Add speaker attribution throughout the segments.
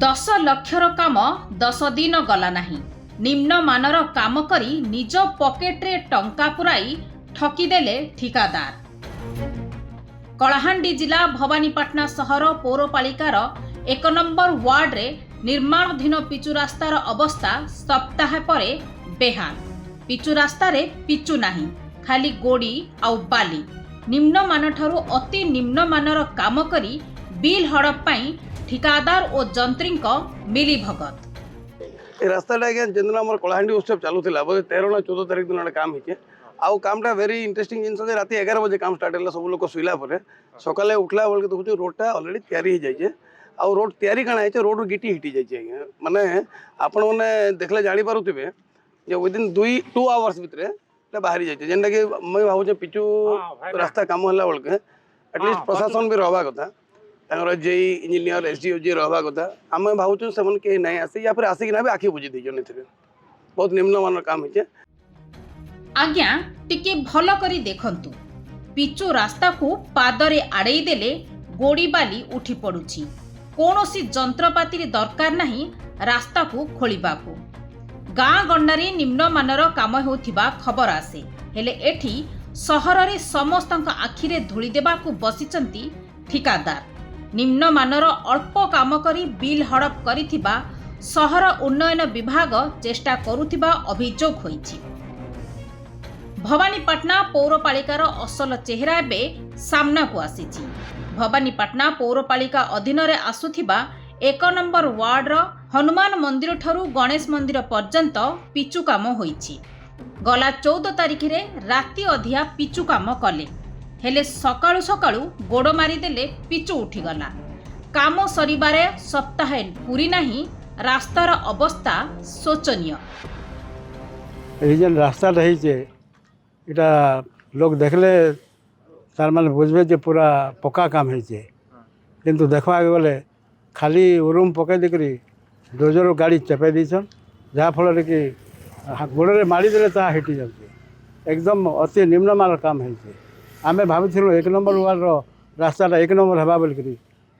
Speaker 1: 10 ଲକ୍ଷର କାମ 10 ଦିନ ଗଲା ନାହିଁ। ନିମ୍ନମାନର କାମ କରି ନିଜ ପକେଟରେ ଟଙ୍କା ପୁରାଇ ଠକିଦେଲେ ଠିକାଦାର। କଳାହାଣ୍ଡି ଜିଲ୍ଲା ଭବାନୀପାଟଣା ସହର ପୌରପାଳିକାର 1 ନମ୍ବର ୱାର୍ଡରେ ନିର୍ମାଣାଧୀନ ପିଚୁ ରାସ୍ତାର ଅବସ୍ଥା ସପ୍ତାହ ପରେ ବେହାଲ। ପିଚୁ ରାସ୍ତାରେ ପିଚୁ ନାହିଁ, ଖାଲି ଗୋଡ଼ି ଆଉ ବାଲି। ନିମ୍ନମାନଠାରୁ ଅତି ନିମ୍ନମାନର କାମ କରି ବିଲ୍ ହଡପ ପାଇଁ ठिकादार और जंत्रीक मिली भगत।
Speaker 2: रास्ता जिन आम कलाहांडी उत्सव चलूला बोले 13 ना 14 तारीख दिन काम होचे आउ कामटा वेरी इंटरेस्टिंग जिन रात 11 बजे काम स्टार्ट है। सब लोग शुला सकाले उठला बेल देखो रोडटा अलरेडी तैयारी जाइए आउ रोड तैयारी कण है रोड गिटी हिटी जाइए माने आपण मैंने देखले जानी पारुथिबे जे विदिन 2 आवर्स भितर बाहरी जाइए जेनटा कि मैं भावुचे पिचु रास्ता काम होला बेल के एटलिस्ट प्रशासन भी रहबा कथा जेई इंजीनियर एसडीओ जी रहा कथा आम भावुँ से कहीं नहीं आसे या फिर आसिक ना भी आखि बुझी दीजन बहुत निम्नमान काम है।
Speaker 1: आज्ञा टिके भल करी देखंतु पिचु रास्ता को पादरे आड़े देले गोड़ी बाली उठी पड़ुछि। कोनोसी जंत्रपाती दरकार नहीं रास्ता को खोलिबाकू। गाँ गंडारे निम्नमानर काम होथिबा खबर आसे हेले एठी सहर रे समस्तक आखिरे धूली देबाकू बसिचंती ठिकादार। निम्नमानर अल्प काम करी बिल हड़प करिथिबा सहर उन्नयन विभाग चेष्टा करुथिबा अभियोग होईछि। भवानीपाटना पौरपालिकार असल चेहरा एबे सामना को आसीछि। भवानीपाटना पौरपालिका अधीन रे आसुथिबा 1 नंबर वार्ड रो हनुमान मंदिर ठरू गणेश मंदिर पर्यंत पिचु काम होईछि। गला 14 तारिख रे राति अधिया पिचु काम कले हेले सकाळु सकाळु गोड़ मारिदेले पिचु उठीगला। काम सरिबारे सप्ताह पूरी नहीं रास्तार अवस्था शोचनीय।
Speaker 3: जेन रास्ता रही इटा लोग देखले तार माने बुझबे जे पूरा पक्का काम है किंतु देखवा गले खाली रूम पकई देकरी डोजर गाड़ी चपाई दीछन जहाँ फल कि गोड़े माड़ी देले ता हिटी जाउछे। एकदम अति निम्नमान काम है। आमे भाविथिलु 1 नंबर वार्ड रास्ताटा 1 नंबर हेबा बोलकरी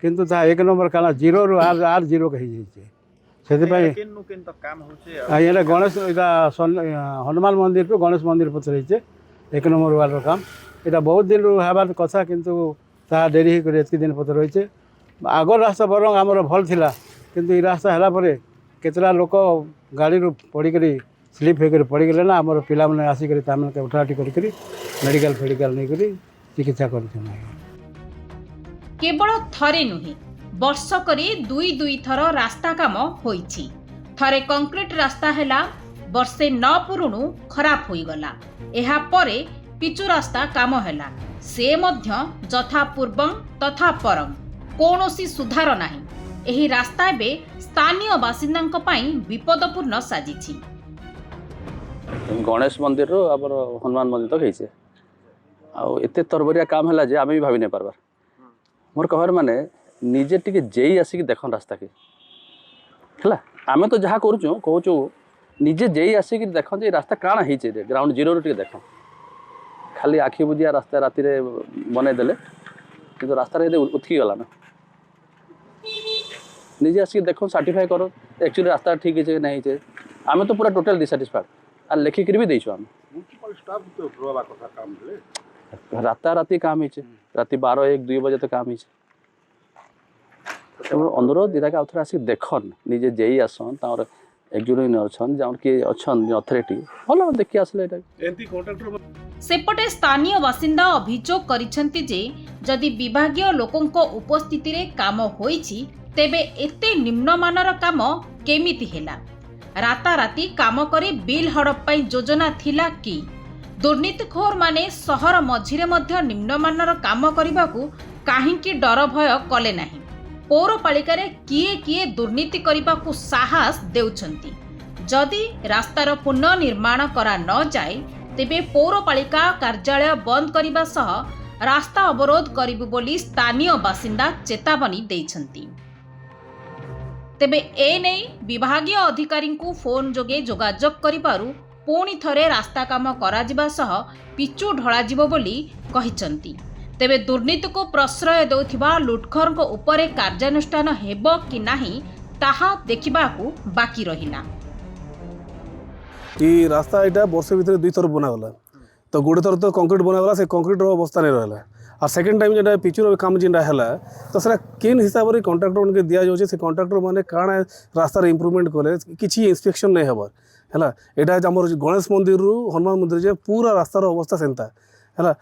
Speaker 3: किंतु ता 1 नंबर काना 0 रु आर 0 कहि जाइछे। सेति पई
Speaker 4: केनु केन तो काम होचे
Speaker 3: ये गणेश इटा हनुमान मंदिर टू गणेश मंदिर पत्र रहिछे 1 नंबर वार्ड काम इटा बहुत दिन रु हेबार कथा किंतु ता डेरी ही करे एतकी दिन पत्र रहिछे। आगर रास्ता बरंग हमर भल थिला किंतु ई रास्ता हला परे केतरा लोक गाड़ी रु पड़ी करी स्लीप होकर पड़ी गले ना आमर पिला माने आसी करी तामन के उठाठी करी करी मेडिकल फेडिकल नहीं करी चिकित्सा करथि।
Speaker 1: केवल थरे नुहे वर्षकरे 2 थर रास्ता काम होईछि। थरे कंक्रीट रास्ता हैला वर्षे न पुरुणु खराब होई गला। एहा परे पिचु रास्ता काम हैला से मध्य जथा पूर्वं तथा परं कोनोसी सुधार नाही। एही रास्ता एबे स्थानीय बासिंदांक पई विपदपूर्ण साजिछि।
Speaker 5: गणेश मंदिर रो आबर हनुमान मंदिर तक होइछे आउ एते तरबरिया काम हैला जे आमे भी भाबी नै पारबार। मोर कहर माने निजे टिके जेई आसी कि देखन रास्ता के हला आमे तो जहा करूछु कहूछु निजे जेई आसी कि देखन जे रास्ता काना हिचे रे ग्राउंड जीरो रो टिके देखन खाली आखि बुजिया रास्ता राति रे बने देले किंतु रास्ता रे उठकी गला ना निजे आसी देखो सर्टिफाई करो एक्चुअली रास्ता ठीक है नहीं है। आमे तो पूरा टोटल डिसैटिस्फाइड आ लेखिक भी देइछु हम
Speaker 4: म्युनिसिपल स्टाफ तो रोवा कथा काम ले
Speaker 5: राता राति काम हिचे राति 12 1 2 बजे तो काम हिचे। अनुरोध दिदा का उथरा आसी देखन निजे जेई आसन तार एक्जुरिन अछन जाउन के अछन अथॉरिटी भलो देखि आसले एटा
Speaker 4: एंती कॉन्ट्रैक्टर
Speaker 1: सेपटे स्थानीय बासिंदा अभियोग करिसंती जे जदि विभागीय लोकंक उपस्थिति रे काम होईछि तेबे एते निम्नमानर काम केमिति हेला। राताराति काम करे बिल हड़प पाई योजना थिला कि दुर्नीतिखोर माने सहर मझिरे मध्य निम्नमानर काम करिबाकू काहींकी डर भय कले नाही। पौरपालिकार किए किए दुर्नीति करिबाकू साहस देउछंती। जदि रास्तार पुनर्निर्माण करा न जाए तेबे पौरपालिका कार्यालय बंद करिबा सह रास्ता अवरोध करिबु बोली स्थानीय बासिंदा चेतावनी देइछंती। तेबे ए नै विभागीय अधिकारी को फोन जोगे जोगाजोग करिबारु पुणी थरे रास्ता काम कराजिबा सह पिचु ढळाजिबो बोली कहिसंती। तेबे दुर्नीति को प्रश्रय देउथिबा लुटखोर को उपरे कार्यानुष्ठान हेबो कि नाही ତାହା ଦେଖିବାକୁ ବାକି ରହିଲା।
Speaker 6: ई रास्ता यहाँ वर्ष भितर 2 थर बनागला तो गोटे थर तो कंक्रीट बनागला से कंक्रीट अवस्था नहीं रहा और सेकेंड टाइम जो पिचुर काम जेनटा है तो सर केन हिसाब से कंट्राक्टर मन के दि जाऊे से कंट्राक्टर मैंने काण रास्तार इम्प्रूवमेंट कले किसी इंस्पेक्शन नहीं हबार है यहाँ आम गणेश मंदिर रु हनुमान मंदिर जे पूरा रास्तार अवस्था सेंता है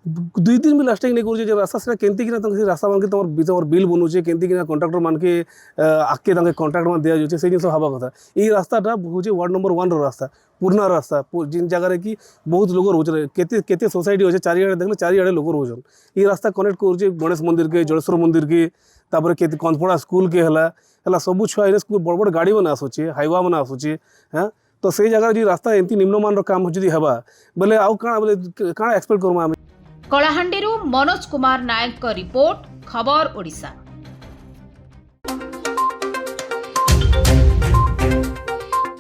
Speaker 6: 2 दिन भी लास्टिंग नहीं करुचे रास्ता से केमती कि रास्ता मान के तुम बिल बनौचे केमती कि कंट्राक्टर मान के आगे कंट्राक्ट मान दि जाऊे से जिन हवा कथा ये रास्ताटा हूँ वार्ड नंबर 1 रास्ता पुराना रास्ता जिन जगह कि बहुत लोग रोचे केते सोसाइटी अच्छे चारिड़े देखले चारिड़े लोग रोचन ये रास्ता कनेक्ट करुचे गणेश मंदिर के जलेश्वर मंदिर के तापर के कंचपड़ा स्कूल के है सब छुआ स्कूल बड़ बड़ गाड़ी मैंने आसूचे हाइवा मैंने आसूचे हाँ तो से जगह जो रास्ता एमती निम्नमान काम जदि हवा बोले आउ काଣା बोले काଣା एक्सपेक्ट करमा
Speaker 1: कलाहांडी मनोज कुमार नायक रिपोर्ट खबर ओडिशा।